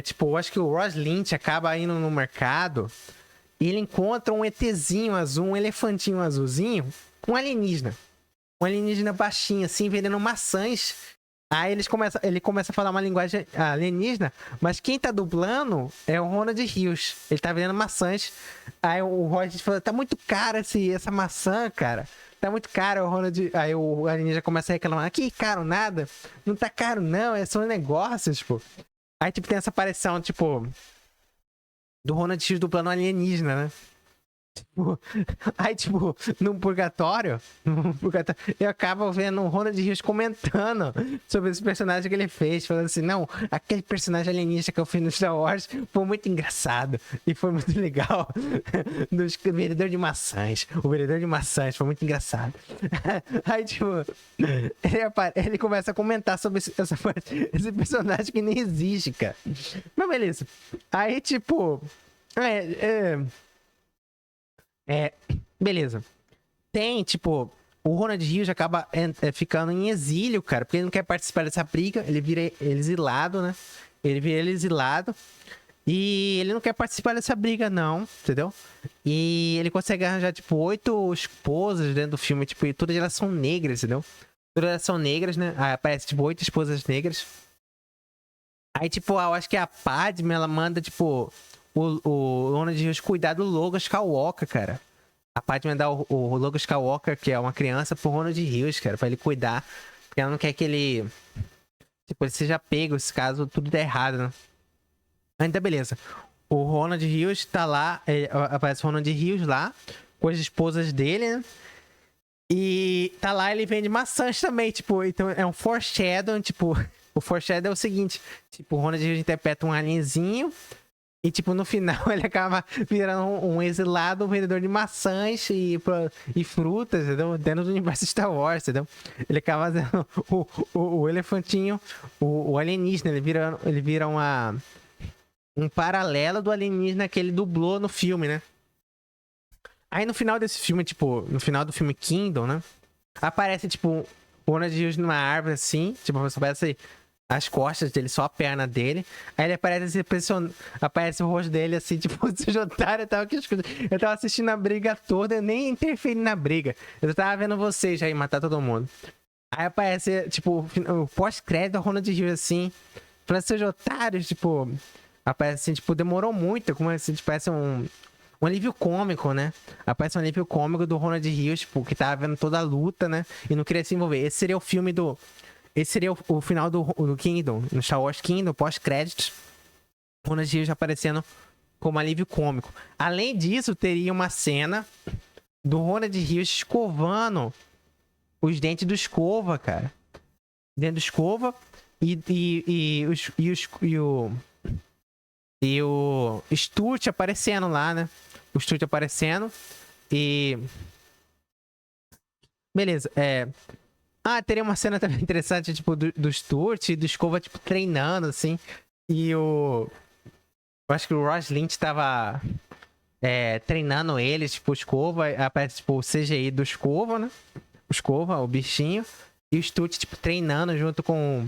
tipo, eu acho que o Ross Lynch acaba indo no mercado e ele encontra um ETzinho azul, um elefantinho azulzinho, um alienígena. Um alienígena baixinho, assim, vendendo maçãs. Aí ele começa a falar uma linguagem alienígena, mas quem tá dublando é o Ronald Rios. Ele tá vendendo maçãs. Aí o Roger fala, tá muito cara essa maçã, cara. Tá muito caro, o Ronald. Aí o alienígena começa a reclamar, que caro nada. Não tá caro não, são negócios, tipo. Aí tipo tem essa aparição, tipo, do Ronald Rios dublando alienígena, né? Aí, tipo, no purgatório, eu acabo vendo o Ronald Rios comentando sobre esse personagem que ele fez, falando assim, não, aquele personagem alienígena que eu fiz no Star Wars foi muito engraçado e foi muito legal. O vendedor de maçãs foi muito engraçado. Aí, tipo, ele começa a comentar sobre esse personagem que nem existe, cara. Mas beleza. Aí, tipo, beleza. Tem, tipo, o Ronald Rios acaba ficando em exílio, cara, porque ele não quer participar dessa briga, ele vira exilado, né? Ele vira exilado. E ele não quer participar dessa briga, não, entendeu? E ele consegue arranjar, tipo, 8 esposas dentro do filme, tipo, e todas elas são negras, entendeu? Todas elas são negras, né? Aí aparece, tipo, 8 esposas negras. Aí, tipo, eu acho que a Padme, ela manda, tipo, o Ronald Rios cuidar do Logan Skywalker, cara. A Padme dá o Logan Skywalker, que é uma criança, pro Ronald Rios, cara, pra ele cuidar. Porque ela não quer que ele, tipo, ele seja pego, se caso tudo der errado, né? Ainda beleza. O Ronald Rios tá lá, aparece o Ronald Rios lá, com as esposas dele, né? E tá lá, ele vende maçãs também, tipo, então é um foreshadow, tipo, o foreshadow é o seguinte, tipo, o Ronald Rios interpreta um alienzinho e, tipo, no final ele acaba virando um exilado, um vendedor de maçãs e frutas, entendeu? Dentro do universo Star Wars, entendeu? Ele acaba fazendo o elefantinho, o alienígena, ele vira um paralelo do alienígena que ele dublou no filme, né? Aí no final desse filme, tipo, no final do filme Kingdom, né? Aparece, tipo, o Ronald Rios numa árvore assim, tipo, aparece as costas dele, só a perna dele. Aí ele aparece aparece o rosto dele assim, tipo, seja otário, eu tava assistindo a briga toda, eu nem interferi na briga. Eu tava vendo vocês aí matar todo mundo. Aí aparece, tipo, o pós-crédito do Ronald Rios assim, falando, seja otário, tipo, aparece assim, tipo, demorou muito, como assim, tipo, parece um alívio cômico, né? Aparece um alívio cômico do Ronald Rios, tipo, que tava vendo toda a luta, né? E não queria se envolver. Esse seria o filme do... Esse seria o final do Kingdom, no Star Wars Kingdom, pós-créditos. Ronald Rios aparecendo como alívio cômico. Além disso, teria uma cena do Ronald Rios escovando os dentes do Escova, cara. Dentro do Escova. E o Sturt aparecendo lá, né? O Sturt aparecendo. E... Beleza, teria uma cena também interessante, tipo, do Sturt e do Escova, tipo, treinando, assim. E o... Eu acho que o Ross Lynch tava treinando eles, tipo, o Escova. Aparece, tipo, o CGI do Escova, né? O Escova, o bichinho. E o Sturt, tipo, treinando junto com...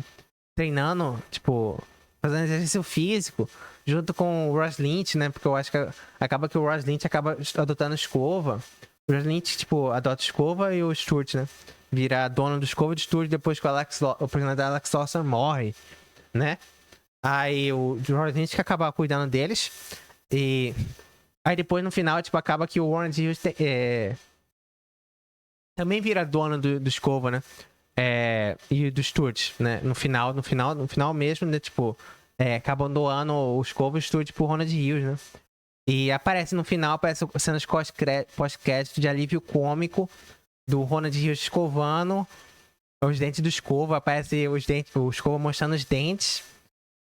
Treinando, tipo... Fazendo exercício físico. Junto com o Ross Lynch, né? Porque eu acho que acaba que o Ross Lynch acaba adotando a Escova. O Ross Lynch, tipo, adota a Escova e o Sturt, né? Vira dono do Escova de Sturt depois que o personagem da Alex Lawson morre, né? Aí o Ross Lynch que acaba cuidando deles. E... Aí depois, no final, tipo, acaba que o Warren Hughes também vira dono do Escova, né? E do Sturt, né? No final mesmo, né? Tipo, acabam doando o Escova e o Sturt pro Ronald Hughes, né? E aparece no final, aparece cenas pós-crédito de alívio cômico do Ronald Hughes escovando os dentes do Escova. Aparece o Escova mostrando os dentes.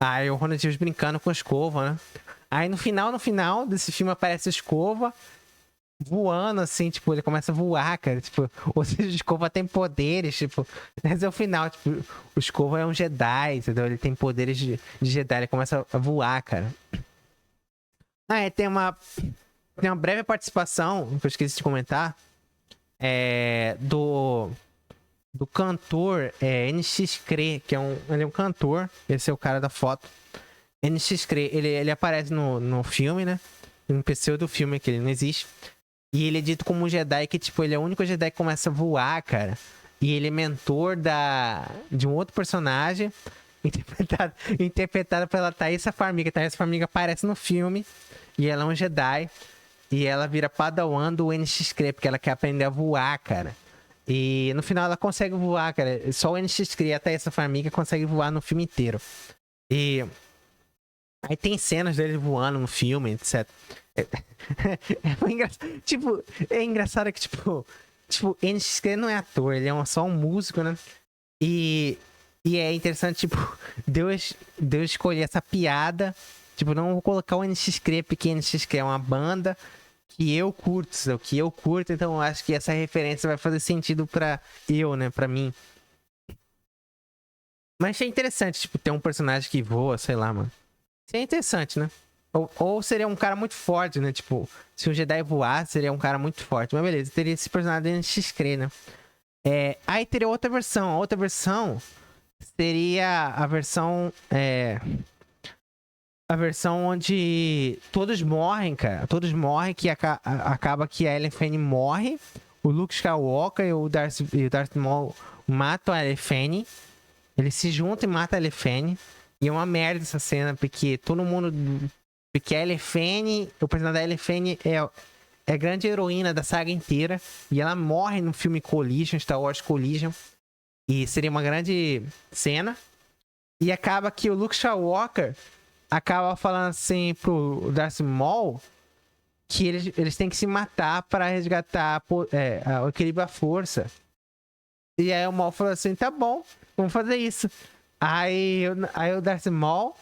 Aí o Ronald Hughes brincando com a Escova, né? Aí no final desse filme aparece a Escova voando, assim, tipo, ele começa a voar, cara, tipo, ou seja, o Escova tem poderes, tipo, esse é o final, tipo, o Escova é um Jedi, entendeu? Ele tem poderes de Jedi, ele começa a voar, cara. Tem uma breve participação, que eu esqueci de comentar, do cantor NX Cre, que ele é um cantor, esse é o cara da foto. NX Cre, ele aparece no filme, né? No PC do filme, que ele não existe. E ele é dito como um Jedi que, tipo, ele é o único Jedi que começa a voar, cara. E ele é mentor de um outro personagem, interpretado pela Thaisa Farmiga. Thaisa Farmiga aparece no filme, e ela é um Jedi. E ela vira Padawan do NX-Cree, porque ela quer aprender a voar, cara. E no final ela consegue voar, cara. Só o NX-Cree e a Thaisa Farmiga consegue voar no filme inteiro. E aí tem cenas dele voando no filme, etc. Tipo, é engraçado que, tipo, NX-Cree não é ator, ele é só um músico, né? E é interessante, tipo, Deus escolher essa piada. Tipo, não vou colocar o NX-Cree, porque NX-Cree é uma banda que eu curto, então eu acho que essa referência vai fazer sentido pra eu, né, pra mim. Mas achei interessante, tipo, ter um personagem que voa, sei lá, mano. Isso é interessante, né? Ou seria um cara muito forte, né? Tipo, se um Jedi voasse, seria um cara muito forte. Mas beleza, teria esse personagem NX-Cree, né? Aí teria outra versão. A outra versão seria a versão... A versão onde todos morrem, cara. Todos morrem, que acaba que a Ellen Fanning morre. O Luke Skywalker e o Darth Maul matam a Ellen Fanning. Eles se juntam e matam a Ellen Fanning. E é uma merda essa cena, porque todo mundo... Porque a Ellen Fanning, o personagem da Ellen Fanning é a grande heroína da saga inteira. E ela morre no filme Collision, Star Wars Collision. E seria uma grande cena. E acaba que o Luke Skywalker acaba falando assim pro Darth Maul que eles têm que se matar para resgatar o equilíbrio da força. E aí o Maul falou assim, tá bom, vamos fazer isso. Aí o Darth Maul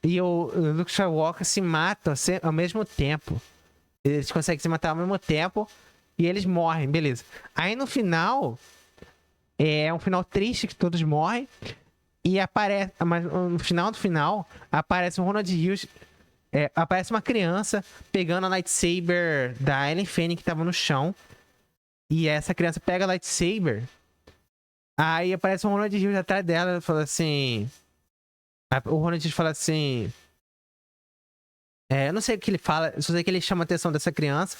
e o Luke Skywalker se matam ao mesmo tempo. Eles conseguem se matar ao mesmo tempo e eles morrem, beleza. Aí no final, é um final triste que todos morrem. E aparece, mas no final do final, aparece o Ronald Hughes, aparece uma criança pegando a lightsaber da Ellen Fanning que tava no chão. E essa criança pega a lightsaber. Aí aparece o Ronald Hughes atrás dela e fala assim... O Ronald Hughes fala assim... eu não sei o que ele fala, só sei que ele chama a atenção dessa criança.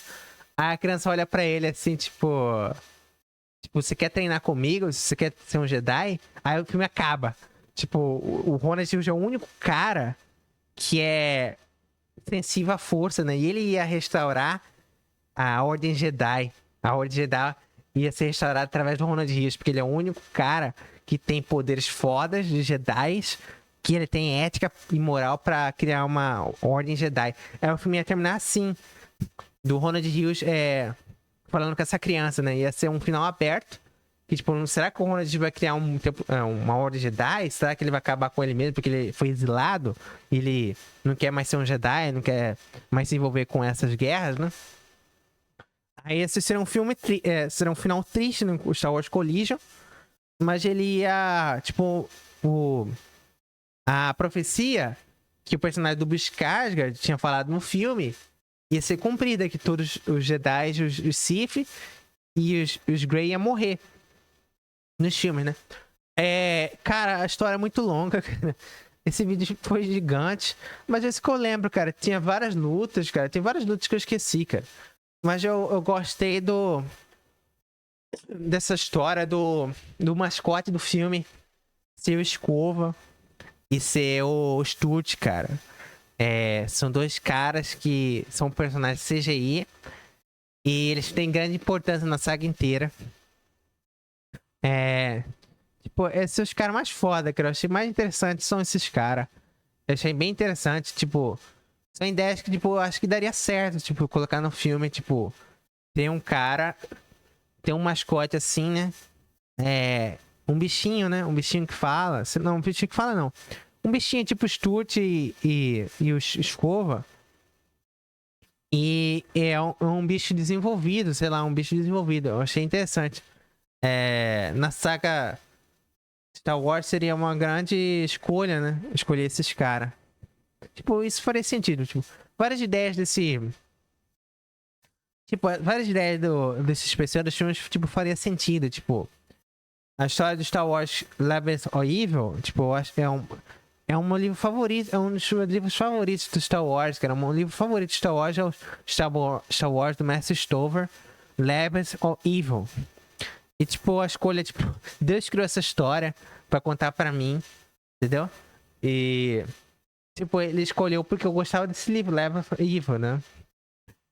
Aí a criança olha pra ele assim, tipo... Tipo, você quer treinar comigo? Você quer ser um Jedi? Aí o filme acaba. Tipo, o Ronald Hughes é o único cara que é sensível à força, né? E ele ia restaurar a Ordem Jedi. A Ordem Jedi ia ser restaurada através do Ronald Rios, porque ele é o único cara que tem poderes fodas de Jedis, que ele tem ética e moral pra criar uma Ordem Jedi. Aí o filme ia terminar assim, do Ronald Rios falando com essa criança, né? Ia ser um final aberto. Que, tipo, será que o Ronald vai criar uma Ordem Jedi? Será que ele vai acabar com ele mesmo porque ele foi exilado? Ele não quer mais ser um Jedi, não quer mais se envolver com essas guerras, né? Aí esse será um filme, será um final triste no Star Wars Collision, mas ele ia, tipo, a profecia que o personagem do Bill Skarsgård tinha falado no filme ia ser cumprida, que todos os Jedi, os Sith e os Grey iam morrer nos filmes, né? Cara, a história é muito longa, cara. Esse vídeo foi gigante, mas esse que eu lembro, cara, tinha várias lutas, cara. Tem várias lutas que eu esqueci, cara. Mas eu gostei dessa história do mascote do filme ser o Escova e ser o Sturt, cara. São dois caras que são personagens CGI e eles têm grande importância na saga inteira. Tipo, esses são os caras mais foda, que eu achei mais interessante são esses caras. Eu achei bem interessante, tipo, são ideias que, tipo, eu acho que daria certo, tipo, colocar no filme, tipo, tem um cara, tem um mascote assim, né? Um bichinho, né? Um bichinho que fala. Não, um bichinho que fala, não. Um bichinho tipo Sturt e o Escova. E é um bicho desenvolvido, sei lá, um bicho desenvolvido. Eu achei interessante. Na saga Star Wars seria uma grande escolha, né? Escolher esses caras. Tipo, isso faria sentido. Tipo, várias ideias desse. Tipo, várias ideias desses especiais dos filmes, tipo, faria sentido. Tipo, a história do Star Wars Labyrinth of Evil, tipo, eu acho que é um livro favorito, é um dos meus livros favoritos do Star Wars, cara. Um livro favorito de Star Wars é o Star Wars do Matthew Stover, Labyrinth of Evil. E, tipo, a escolha, tipo, Deus criou essa história pra contar pra mim, entendeu? E, tipo, ele escolheu porque eu gostava desse livro, Labyrinth of Evil, né?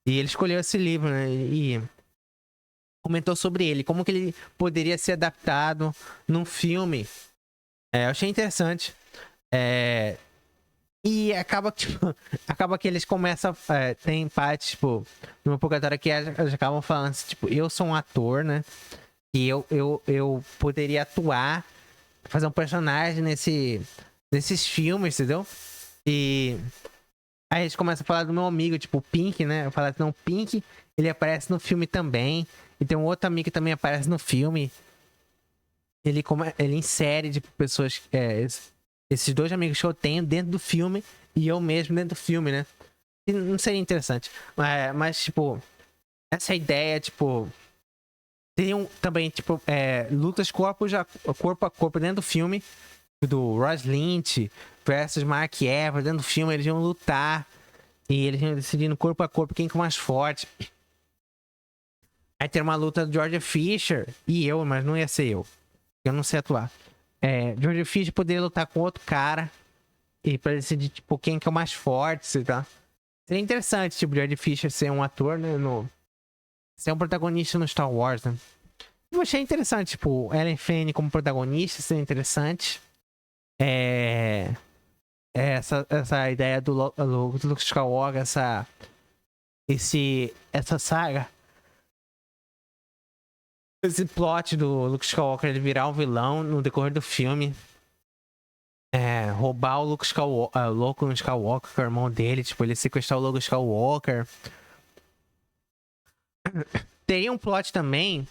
E ele escolheu esse livro, né? E comentou sobre ele, como que ele poderia ser adaptado num filme. Eu achei interessante. E acaba que, tipo, acaba que eles começam. Tem parte, tipo, no Purgatório que eles acabam falando assim, tipo, eu sou um ator, né? E eu poderia atuar, fazer um personagem nesses filmes, entendeu? E aí eles começam a falar do meu amigo, tipo, o Pink, né? Eu falo assim, não, o Pink, ele aparece no filme também. E tem um outro amigo que também aparece no filme. Ele insere, tipo, pessoas. Esses dois amigos que eu tenho dentro do filme e eu mesmo dentro do filme, né? E não seria interessante. Mas tipo, essa ideia, tipo. Teriam também, tipo, lutas corpo a corpo dentro do filme. Do Ross Lynch versus Mark Evans dentro do filme. Eles iam lutar. E eles iam decidindo corpo a corpo quem que é mais forte. Aí ter uma luta do George Fisher e eu, mas não ia ser eu. Eu não sei atuar. George Fisher poderia lutar com outro cara. E pra decidir, tipo, quem que é o mais forte, tá? Seria interessante, tipo, George Fisher ser um ator, né? Ser um protagonista no Star Wars, né? Eu achei interessante, tipo, Ellen Fanning como protagonista, seria interessante. Essa ideia do Luke Skywalker, essa saga. Esse plot do Luke Skywalker ele virar um vilão no decorrer do filme. Roubar o Luke Skywalker, que é o irmão dele, tipo, ele sequestrar o Luke Skywalker. Teria um plot também,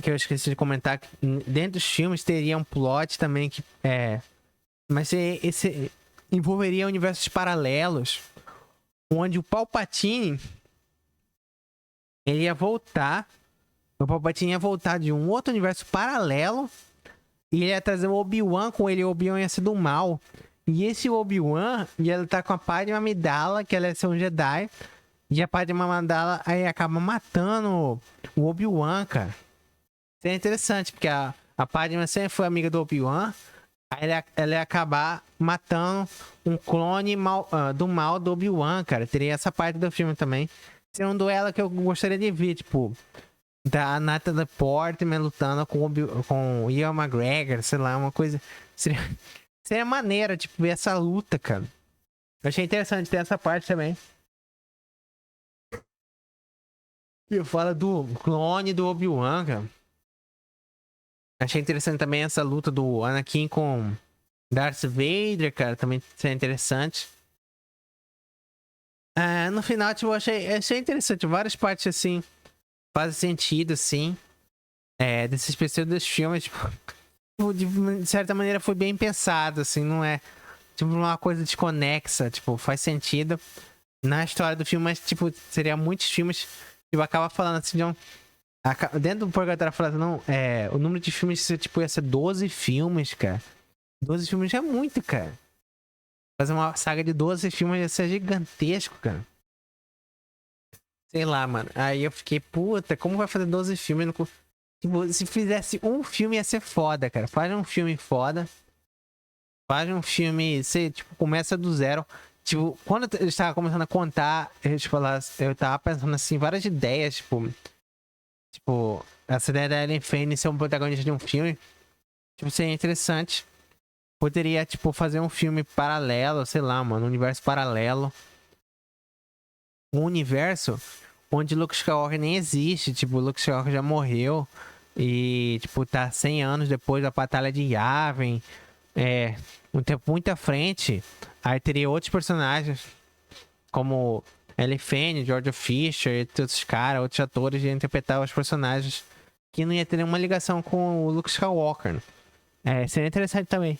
que eu esqueci de comentar, que dentro dos filmes teria um plot também que, mas esse envolveria universos paralelos, onde o Palpatine, ele ia voltar, o Palpatine ia voltar de um outro universo paralelo, e ele ia trazer o Obi-Wan com ele. O Obi-Wan ia ser do mal. E esse Obi-Wan ia lutar com a Padme Amidala, que ela ia ser um Jedi. E a Padme Amidala aí acaba matando o Obi-Wan, cara. Isso é interessante, porque a Padme sempre foi amiga do Obi-Wan. Aí ela ia acabar matando um clone do mal do Obi-Wan, cara. Teria essa parte do filme também. Seria um duelo que eu gostaria de ver, tipo, da Natalie Portman lutando com o Ian McGregor, sei lá, uma coisa. Seria maneiro, tipo, ver essa luta, cara. Eu achei interessante ter essa parte também. E fala do clone do Obi-Wan, cara. Achei interessante também essa luta do Anakin com Darth Vader, cara. Também seria interessante. No final, tipo, achei interessante. Várias partes, assim, fazem sentido, assim. Desses dos filmes, tipo, de certa maneira foi bem pensado, assim. Não é, tipo, uma coisa desconexa. Tipo, faz sentido na história do filme, mas, tipo, seria muitos filmes. Tipo, acaba falando assim, de um... Dentro do Purgatório falando, não, o número de filmes, tipo, ia ser 12 filmes, cara. 12 filmes já é muito, cara. Fazer uma saga de 12 filmes ia ser gigantesco, cara. Sei lá, mano. Aí eu fiquei, puta, como vai fazer 12 filmes? Tipo, se fizesse um filme ia ser foda, cara. Faz um filme foda. Faz um filme, você, tipo, começa do zero. Tipo, quando eu estava começando a contar, eu tava pensando assim, várias ideias, tipo, essa ideia da Ellen Fanning ser um protagonista de um filme, tipo, seria interessante. Poderia, tipo, fazer um filme paralelo, sei lá, mano, um universo paralelo. Um universo onde Luke Skywalker nem existe, tipo, Luke Skywalker já morreu. E, tipo, tá 100 anos depois da Batalha de Yavin. Um tempo muito à frente. Aí teria outros personagens, como Ellie Fanning, George Fisher, e outros caras, outros atores de interpretar os personagens que não ia ter nenhuma ligação com o Luke Skywalker. Seria interessante também.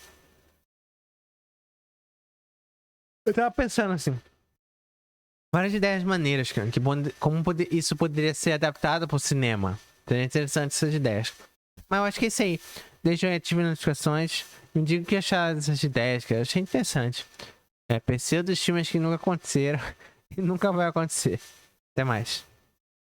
Eu tava pensando assim, várias ideias maneiras, cara, como isso poderia ser adaptado pro cinema. Seria interessante essas ideias. Mas eu acho que é isso aí. Deixa eu ativar as notificações. Me diga o que achar dessas ideias, cara. Eu achei interessante. PC dos filmes que nunca aconteceram e nunca vai acontecer. Até mais.